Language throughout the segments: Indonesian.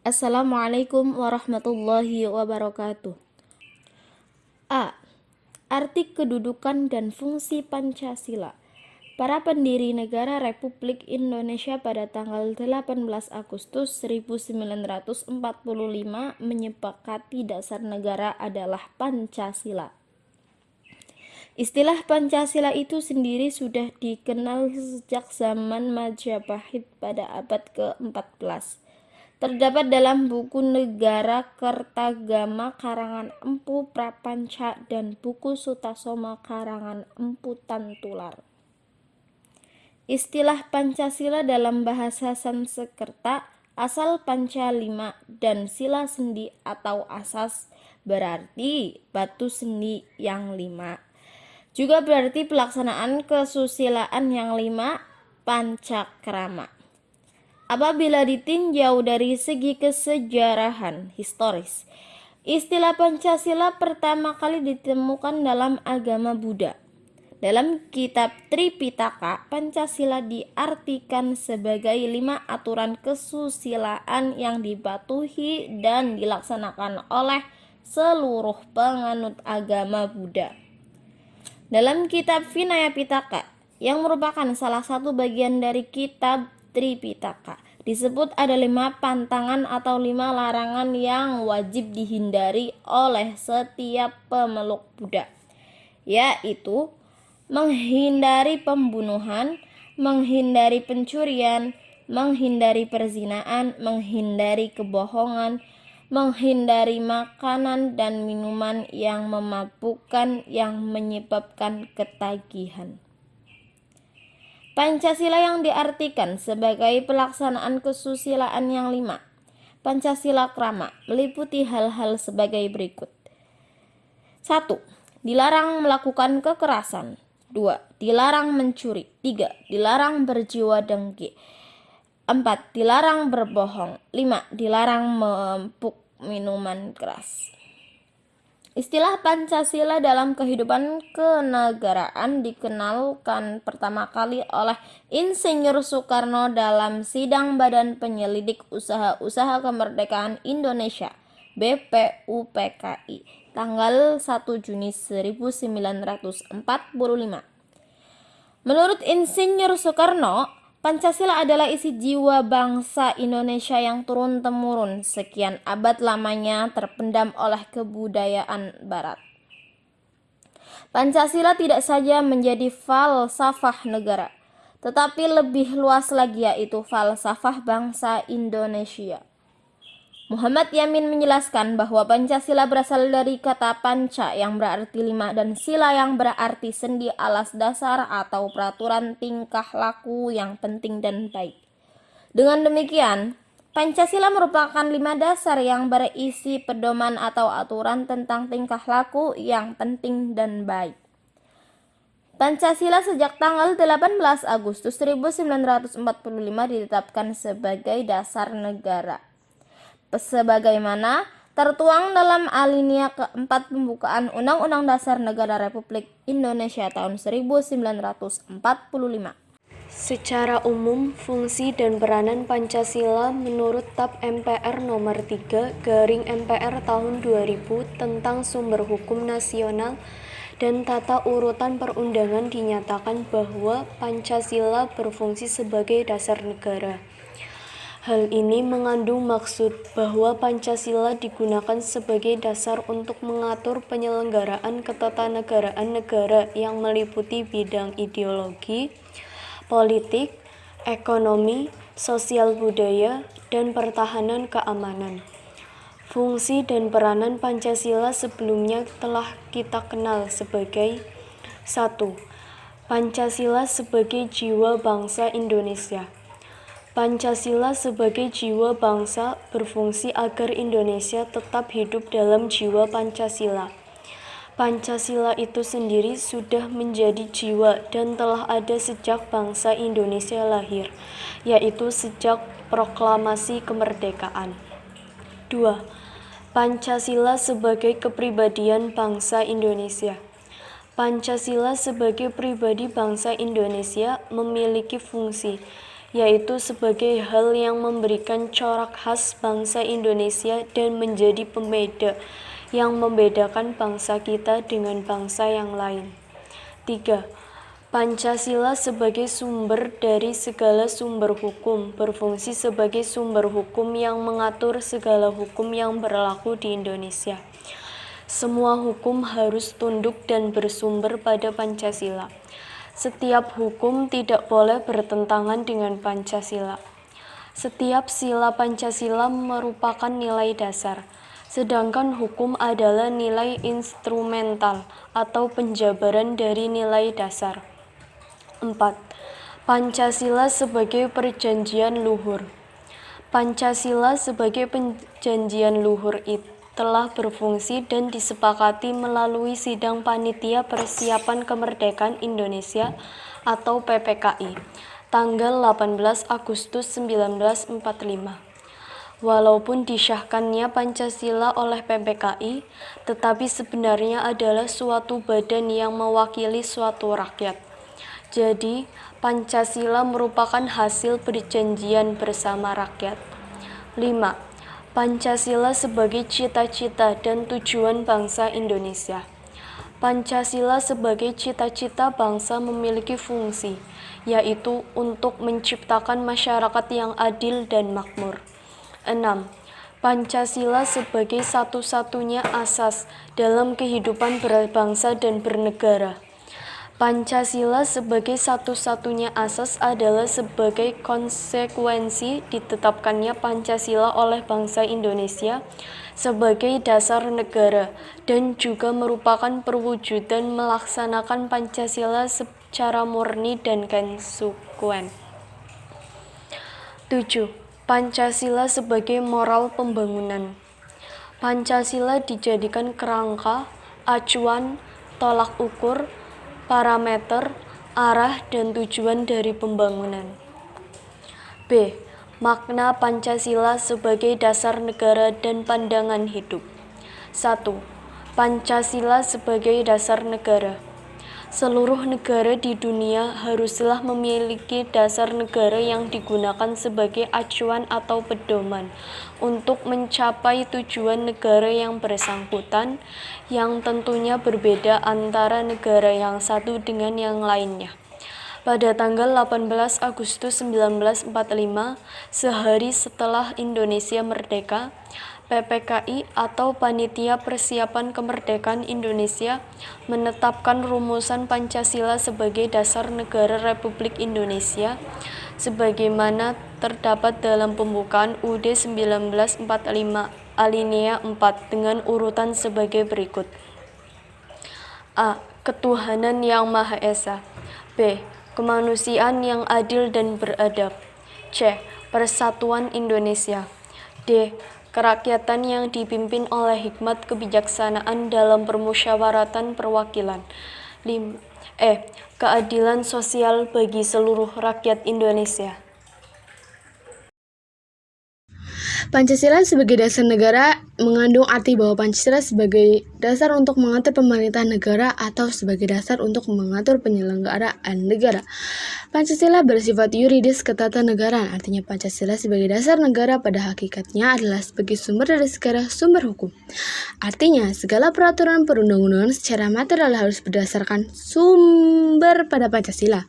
Assalamualaikum warahmatullahi wabarakatuh. A. Arti kedudukan dan fungsi Pancasila. Para pendiri negara Republik Indonesia pada tanggal 18 Agustus 1945 menyepakati dasar negara adalah Pancasila. Istilah Pancasila itu sendiri sudah dikenal sejak zaman Majapahit pada abad ke-14. Terdapat dalam buku Negara Kertagama karangan Empu Prapanca dan buku Sutasoma karangan Empu Tantular. Istilah Pancasila dalam bahasa Sanskerta asal panca 5 dan sila sendi atau asas berarti batu sendi yang 5. Juga berarti pelaksanaan kesusilaan yang 5, pancakrama. Apabila ditinjau dari segi kesejarahan historis, istilah Pancasila pertama kali ditemukan dalam agama Buddha. Dalam kitab Tripitaka, Pancasila diartikan sebagai 5 aturan kesusilaan yang dipatuhi dan dilaksanakan oleh seluruh penganut agama Buddha. Dalam kitab Vinaya Pitaka, yang merupakan salah satu bagian dari kitab Tripitaka, disebut ada 5 pantangan atau 5 larangan yang wajib dihindari oleh setiap pemeluk Buddha, yaitu menghindari pembunuhan, menghindari pencurian, menghindari perzinaan, menghindari kebohongan, menghindari makanan dan minuman yang memabukkan yang menyebabkan ketagihan. Pancasila yang diartikan sebagai pelaksanaan kesusilaan yang 5, Pancasila Krama, meliputi hal-hal sebagai berikut. 1. Dilarang melakukan kekerasan. 2. Dilarang mencuri. 3. Dilarang berjiwa dengki. 4. Dilarang berbohong. 5. Dilarang memabuk minuman keras. Istilah Pancasila dalam kehidupan kenegaraan dikenalkan pertama kali oleh Insinyur Soekarno dalam sidang Badan Penyelidik Usaha-Usaha Kemerdekaan Indonesia BPUPKI tanggal 1 Juni 1945. Menurut Insinyur Soekarno, Pancasila adalah isi jiwa bangsa Indonesia yang turun-temurun sekian abad lamanya terpendam oleh kebudayaan Barat. Pancasila tidak saja menjadi falsafah negara, tetapi lebih luas lagi yaitu falsafah bangsa Indonesia. Muhammad Yamin menjelaskan bahwa Pancasila berasal dari kata panca yang berarti 5 dan sila yang berarti sendi alas dasar atau peraturan tingkah laku yang penting dan baik. Dengan demikian, Pancasila merupakan 5 dasar yang berisi pedoman atau aturan tentang tingkah laku yang penting dan baik. Pancasila sejak tanggal 18 Agustus 1945 ditetapkan sebagai dasar negara, sebagaimana tertuang dalam alinea keempat pembukaan Undang-Undang Dasar Negara Republik Indonesia tahun 1945. Secara umum, fungsi dan peranan Pancasila menurut Tab MPR nomor 3 garing MPR tahun 2000 tentang sumber hukum nasional dan tata urutan perundangan dinyatakan bahwa Pancasila berfungsi sebagai dasar negara. Hal ini mengandung maksud bahwa Pancasila digunakan sebagai dasar untuk mengatur penyelenggaraan ketatanegaraan negara yang meliputi bidang ideologi, politik, ekonomi, sosial budaya, dan pertahanan keamanan. Fungsi dan peranan Pancasila sebelumnya telah kita kenal sebagai 1. Pancasila sebagai jiwa bangsa Indonesia. Pancasila sebagai jiwa bangsa berfungsi agar Indonesia tetap hidup dalam jiwa Pancasila. Pancasila itu sendiri sudah menjadi jiwa dan telah ada sejak bangsa Indonesia lahir, yaitu sejak proklamasi kemerdekaan. 2. Pancasila sebagai kepribadian bangsa Indonesia. Pancasila sebagai pribadi bangsa Indonesia memiliki fungsi, yaitu sebagai hal yang memberikan corak khas bangsa Indonesia dan menjadi pembeda yang membedakan bangsa kita dengan bangsa yang lain. 3. Pancasila sebagai sumber dari segala sumber hukum, berfungsi sebagai sumber hukum yang mengatur segala hukum yang berlaku di Indonesia. Semua hukum harus tunduk dan bersumber pada Pancasila. Setiap hukum tidak boleh bertentangan dengan Pancasila. Setiap sila Pancasila merupakan nilai dasar, sedangkan hukum adalah nilai instrumental atau penjabaran dari nilai dasar. 4. Pancasila sebagai perjanjian luhur. Pancasila sebagai perjanjian luhur telah berfungsi dan disepakati melalui Sidang Panitia Persiapan Kemerdekaan Indonesia atau PPKI, tanggal 18 Agustus 1945. Walaupun disahkannya Pancasila oleh PPKI, tetapi sebenarnya adalah suatu badan yang mewakili suatu rakyat. Jadi, Pancasila merupakan hasil perjanjian bersama rakyat. 5. Pancasila sebagai cita-cita dan tujuan bangsa Indonesia. Pancasila sebagai cita-cita bangsa memiliki fungsi, yaitu untuk menciptakan masyarakat yang adil dan makmur. 6. Pancasila sebagai satu-satunya asas dalam kehidupan berbangsa dan bernegara. Pancasila sebagai satu-satunya asas adalah sebagai konsekuensi ditetapkannya Pancasila oleh bangsa Indonesia sebagai dasar negara dan juga merupakan perwujudan melaksanakan Pancasila secara murni dan konsekuen. 7. Pancasila sebagai moral pembangunan. Pancasila dijadikan kerangka, acuan, tolak ukur, parameter, arah, dan tujuan dari pembangunan. B. Makna Pancasila sebagai dasar negara dan pandangan hidup. 1. Pancasila sebagai dasar negara. Seluruh negara di dunia haruslah memiliki dasar negara yang digunakan sebagai acuan atau pedoman untuk mencapai tujuan negara yang bersangkutan, yang tentunya berbeda antara negara yang satu dengan yang lainnya. Pada tanggal 18 Agustus 1945, sehari setelah Indonesia merdeka, PPKI atau Panitia Persiapan Kemerdekaan Indonesia menetapkan rumusan Pancasila sebagai dasar negara Republik Indonesia sebagaimana terdapat dalam pembukaan UUD 1945 alinea 4 dengan urutan sebagai berikut. A. Ketuhanan yang Maha Esa. B. Kemanusiaan yang adil dan beradab. C. Persatuan Indonesia. D. Kerakyatan yang dipimpin oleh hikmat kebijaksanaan dalam permusyawaratan perwakilan. 5. Keadilan sosial bagi seluruh rakyat Indonesia. Pancasila sebagai dasar negara mengandung arti bahwa Pancasila sebagai dasar untuk mengatur pemerintahan negara atau sebagai dasar untuk mengatur penyelenggaraan negara. Pancasila bersifat yuridis ketatanegaraan, artinya Pancasila sebagai dasar negara pada hakikatnya adalah sebagai sumber dari segala sumber hukum. Artinya, segala peraturan perundang-undangan secara material harus berdasarkan sumber pada Pancasila.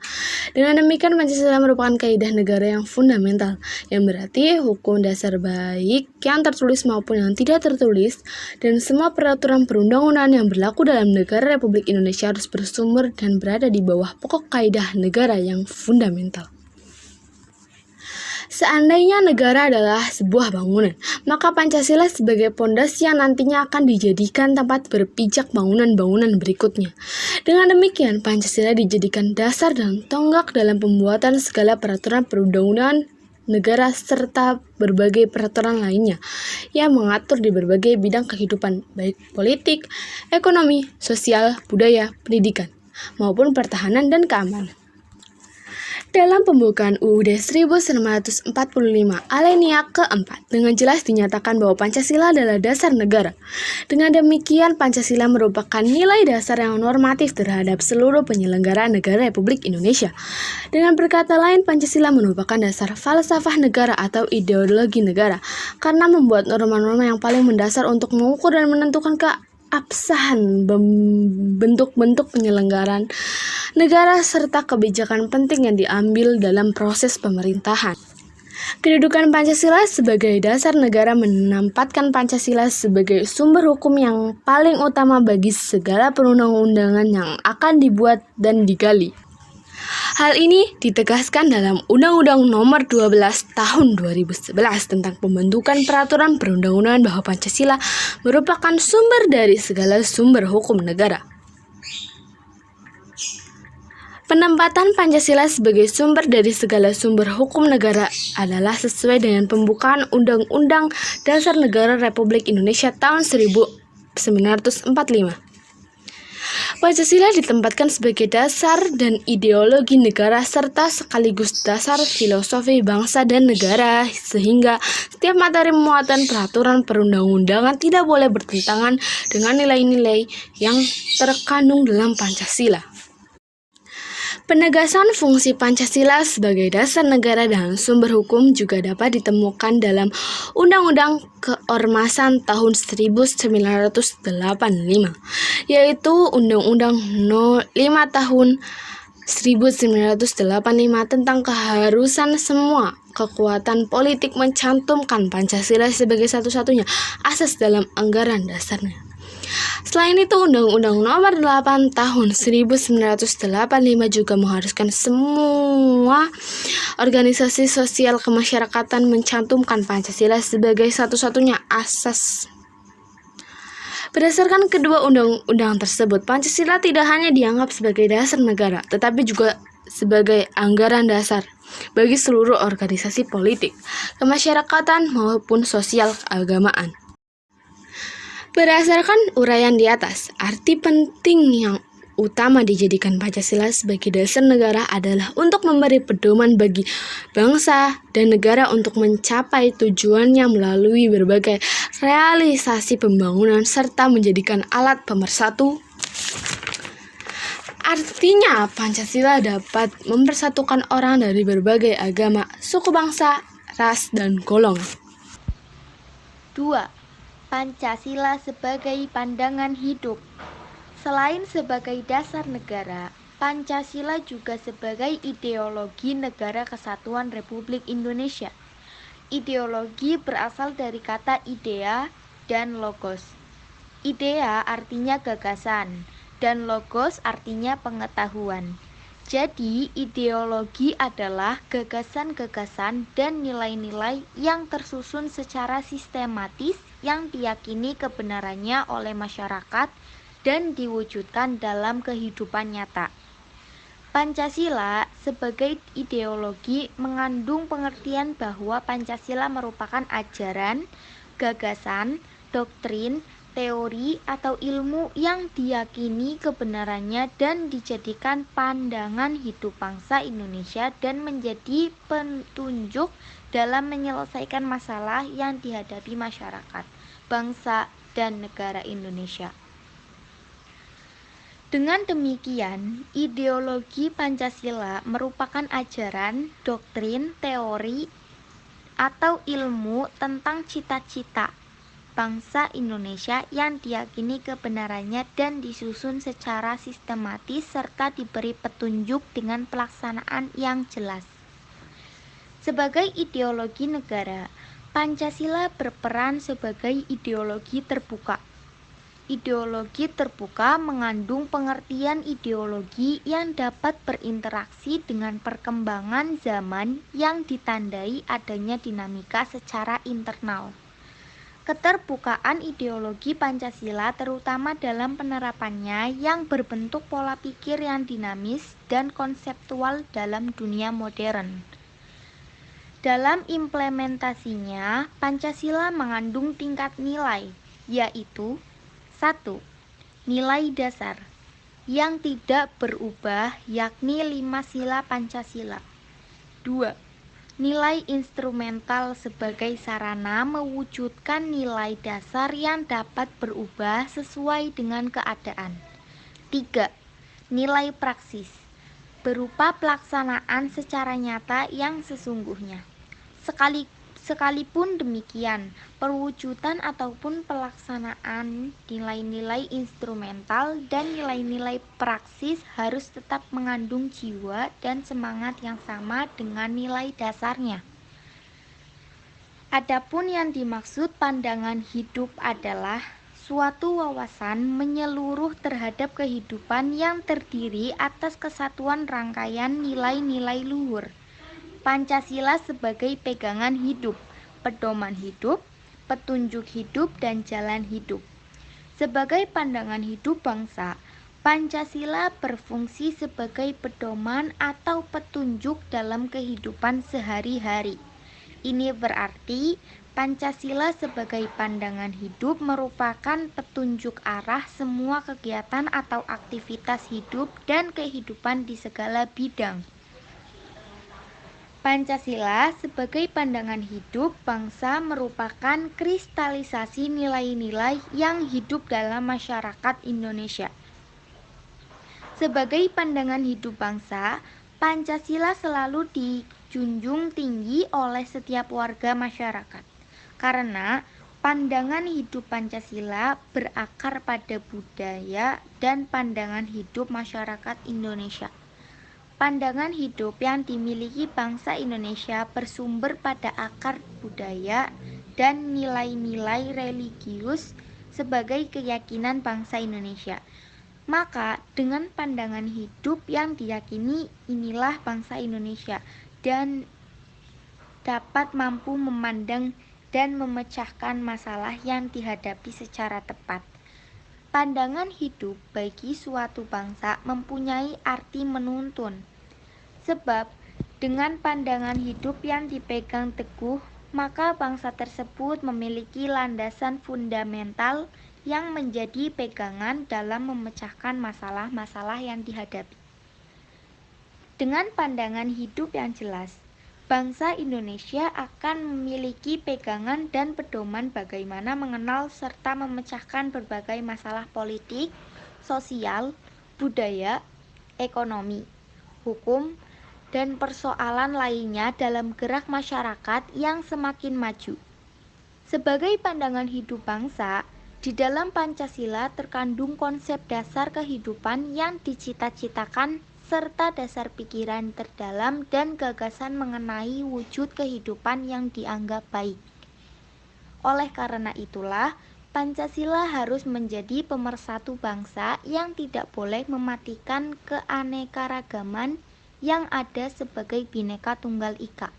Dengan demikian, Pancasila merupakan kaidah negara yang fundamental, yang berarti hukum dasar baik yang tertulis maupun yang tidak tertulis, dan semua peraturan perundang-undangan yang berlaku dalam negara Republik Indonesia harus bersumber dan berada di bawah pokok kaidah negara yang fundamental. Seandainya negara adalah sebuah bangunan, maka Pancasila sebagai pondasi yang nantinya akan dijadikan tempat berpijak bangunan-bangunan berikutnya. Dengan demikian, Pancasila dijadikan dasar dan tonggak dalam pembuatan segala peraturan perundang-undangan negara serta berbagai peraturan lainnya yang mengatur di berbagai bidang kehidupan, baik politik, ekonomi, sosial, budaya, pendidikan, maupun pertahanan dan keamanan. Dalam pembukaan UUD 1945 alinea keempat dengan jelas dinyatakan bahwa Pancasila adalah dasar negara. Dengan demikian, Pancasila merupakan nilai dasar yang normatif terhadap seluruh penyelenggaraan negara Republik Indonesia. Dengan berkata lain, Pancasila merupakan dasar falsafah negara atau ideologi negara karena membuat norma-norma yang paling mendasar untuk mengukur dan menentukan keabsahan bentuk-bentuk penyelenggaraan negara serta kebijakan penting yang diambil dalam proses pemerintahan. Kedudukan Pancasila sebagai dasar negara menempatkan Pancasila sebagai sumber hukum yang paling utama bagi segala perundang-undangan yang akan dibuat dan digali. Hal ini ditegaskan dalam Undang-Undang Nomor 12 Tahun 2011 tentang pembentukan peraturan perundang-undangan bahwa Pancasila merupakan sumber dari segala sumber hukum negara. Penempatan Pancasila sebagai sumber dari segala sumber hukum negara adalah sesuai dengan pembukaan Undang-Undang Dasar Negara Republik Indonesia tahun 1945. Pancasila ditempatkan sebagai dasar dan ideologi negara serta sekaligus dasar filosofi bangsa dan negara sehingga setiap materi muatan peraturan perundang-undangan tidak boleh bertentangan dengan nilai-nilai yang terkandung dalam Pancasila. Penegasan fungsi Pancasila sebagai dasar negara dan sumber hukum juga dapat ditemukan dalam Undang-Undang Keormasan tahun 1985, yaitu Undang-Undang No. 5 tahun 1985 tentang keharusan semua kekuatan politik mencantumkan Pancasila sebagai satu-satunya asas dalam anggaran dasarnya. Selain itu, Undang-Undang Nomor 8 Tahun 1985 juga mengharuskan semua organisasi sosial kemasyarakatan mencantumkan Pancasila sebagai satu-satunya asas. Berdasarkan kedua undang-undang tersebut, Pancasila tidak hanya dianggap sebagai dasar negara, tetapi juga sebagai anggaran dasar bagi seluruh organisasi politik, kemasyarakatan maupun sosial keagamaan. Berdasarkan uraian di atas, arti penting yang utama dijadikan Pancasila sebagai dasar negara adalah untuk memberi pedoman bagi bangsa dan negara untuk mencapai tujuannya melalui berbagai realisasi pembangunan serta menjadikan alat pemersatu. Artinya, Pancasila dapat mempersatukan orang dari berbagai agama, suku bangsa, ras, dan golongan. 2. Pancasila sebagai pandangan hidup. Selain sebagai dasar negara, Pancasila juga sebagai ideologi Negara Kesatuan Republik Indonesia. Ideologi berasal dari kata idea dan logos. Idea artinya gagasan, dan logos artinya pengetahuan. Jadi, ideologi adalah gagasan-gagasan dan nilai-nilai yang tersusun secara sistematis yang diyakini kebenarannya oleh masyarakat dan diwujudkan dalam kehidupan nyata. Pancasila sebagai ideologi mengandung pengertian bahwa Pancasila merupakan ajaran, gagasan, doktrin, teori atau ilmu yang diyakini kebenarannya dan dijadikan pandangan hidup bangsa Indonesia dan menjadi petunjuk dalam menyelesaikan masalah yang dihadapi masyarakat, bangsa, dan negara Indonesia. Dengan demikian, ideologi Pancasila merupakan ajaran, doktrin, teori, atau ilmu tentang cita-cita bangsa Indonesia yang diyakini kebenarannya dan disusun secara sistematis serta diberi petunjuk dengan pelaksanaan yang jelas. Sebagai ideologi negara, Pancasila berperan sebagai ideologi terbuka. Ideologi terbuka mengandung pengertian ideologi yang dapat berinteraksi dengan perkembangan zaman yang ditandai adanya dinamika secara internal. Keterbukaan ideologi Pancasila terutama dalam penerapannya yang berbentuk pola pikir yang dinamis dan konseptual dalam dunia modern. Dalam implementasinya, Pancasila mengandung tingkat nilai, yaitu 1. Nilai dasar yang tidak berubah yakni 5 sila Pancasila. 2. Nilai instrumental sebagai sarana mewujudkan nilai dasar yang dapat berubah sesuai dengan keadaan. 3. Nilai praksis berupa pelaksanaan secara nyata yang sesungguhnya. Sekalipun demikian, perwujudan ataupun pelaksanaan nilai-nilai instrumental dan nilai-nilai praksis harus tetap mengandung jiwa dan semangat yang sama dengan nilai dasarnya. Adapun yang dimaksud pandangan hidup adalah suatu wawasan menyeluruh terhadap kehidupan yang terdiri atas kesatuan rangkaian nilai-nilai luhur. Pancasila sebagai pegangan hidup, pedoman hidup, petunjuk hidup, dan jalan hidup. Sebagai pandangan hidup bangsa, Pancasila berfungsi sebagai pedoman atau petunjuk dalam kehidupan sehari-hari. Ini berarti Pancasila sebagai pandangan hidup merupakan petunjuk arah semua kegiatan atau aktivitas hidup dan kehidupan di segala bidang. Pancasila sebagai pandangan hidup bangsa merupakan kristalisasi nilai-nilai yang hidup dalam masyarakat Indonesia. Sebagai pandangan hidup bangsa, Pancasila selalu dijunjung tinggi oleh setiap warga masyarakat. Karena pandangan hidup Pancasila berakar pada budaya dan pandangan hidup masyarakat Indonesia. Pandangan hidup yang dimiliki bangsa Indonesia bersumber pada akar budaya dan nilai-nilai religius sebagai keyakinan bangsa Indonesia. Maka dengan pandangan hidup yang diyakini inilah bangsa Indonesia dan dapat mampu memandang dan memecahkan masalah yang dihadapi secara tepat. Pandangan hidup bagi suatu bangsa mempunyai arti menuntun. Sebab dengan pandangan hidup yang dipegang teguh, maka bangsa tersebut memiliki landasan fundamental yang menjadi pegangan dalam memecahkan masalah-masalah yang dihadapi. Dengan pandangan hidup yang jelas, bangsa Indonesia akan memiliki pegangan dan pedoman bagaimana mengenal serta memecahkan berbagai masalah politik, sosial, budaya, ekonomi, hukum, dan persoalan lainnya dalam gerak masyarakat yang semakin maju. Sebagai pandangan hidup bangsa, di dalam Pancasila terkandung konsep dasar kehidupan yang dicita-citakan serta dasar pikiran terdalam dan gagasan mengenai wujud kehidupan yang dianggap baik. Oleh karena itulah, Pancasila harus menjadi pemersatu bangsa yang tidak boleh mematikan keanekaragaman yang ada sebagai Bhinneka Tunggal Ika.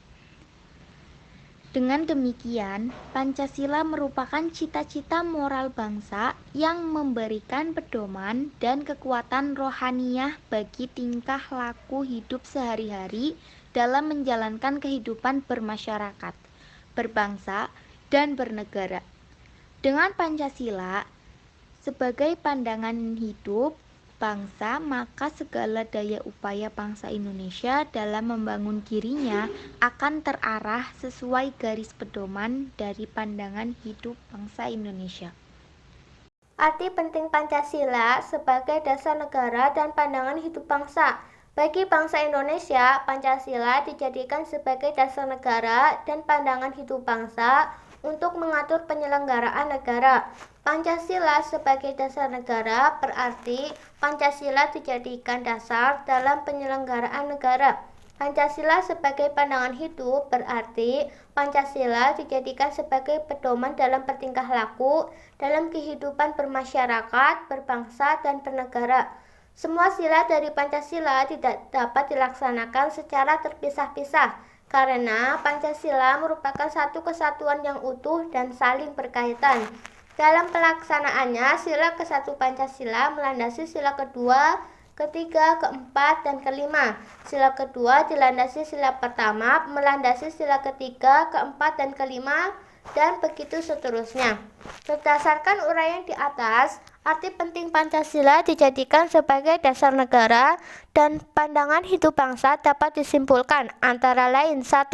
Dengan demikian, Pancasila merupakan cita-cita moral bangsa yang memberikan pedoman dan kekuatan rohaniyah bagi tingkah laku hidup sehari-hari dalam menjalankan kehidupan bermasyarakat, berbangsa, dan bernegara. Dengan Pancasila sebagai pandangan hidup bangsa, maka segala daya upaya bangsa Indonesia dalam membangun dirinya akan terarah sesuai garis pedoman dari pandangan hidup bangsa Indonesia. Arti penting Pancasila sebagai dasar negara dan pandangan hidup bangsa. Bagi bangsa Indonesia, Pancasila dijadikan sebagai dasar negara dan pandangan hidup bangsa untuk mengatur penyelenggaraan negara. Pancasila sebagai dasar negara berarti Pancasila dijadikan dasar dalam penyelenggaraan negara. Pancasila sebagai pandangan hidup berarti Pancasila dijadikan sebagai pedoman dalam bertingkah laku dalam kehidupan bermasyarakat, berbangsa, dan bernegara. Semua sila dari Pancasila tidak dapat dilaksanakan secara terpisah-pisah karena Pancasila merupakan satu kesatuan yang utuh dan saling berkaitan. Dalam pelaksanaannya, sila ke-1 Pancasila melandasi sila kedua, ketiga, keempat, dan kelima. Sila kedua dilandasi sila pertama, melandasi sila ketiga, keempat, dan kelima, dan begitu seterusnya. Berdasarkan uraian di atas, arti penting Pancasila dijadikan sebagai dasar negara dan pandangan hidup bangsa dapat disimpulkan antara lain: 1.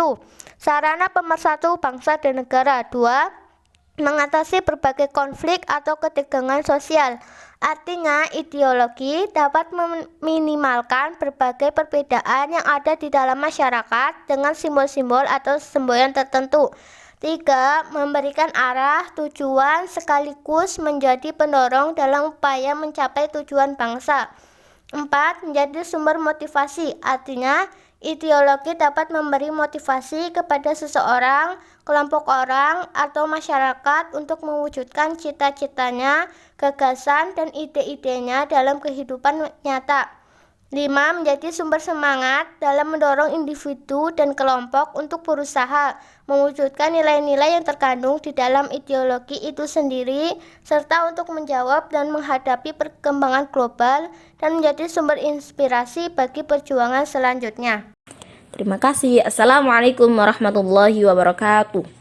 Sarana pemersatu bangsa dan negara. 2. Mengatasi berbagai konflik atau ketegangan sosial. Artinya, ideologi dapat meminimalkan berbagai perbedaan yang ada di dalam masyarakat dengan simbol-simbol atau semboyan tertentu. 3. Memberikan arah, tujuan sekaligus menjadi pendorong dalam upaya mencapai tujuan bangsa. 4. Menjadi sumber motivasi, artinya ideologi dapat memberi motivasi kepada seseorang, kelompok orang, atau masyarakat untuk mewujudkan cita-citanya, gagasan, dan ide-idenya dalam kehidupan nyata. 5. Menjadi sumber semangat dalam mendorong individu dan kelompok untuk berusaha mewujudkan nilai-nilai yang terkandung di dalam ideologi itu sendiri, serta untuk menjawab dan menghadapi perkembangan global dan menjadi sumber inspirasi bagi perjuangan selanjutnya. Terima kasih. Assalamualaikum warahmatullahi wabarakatuh.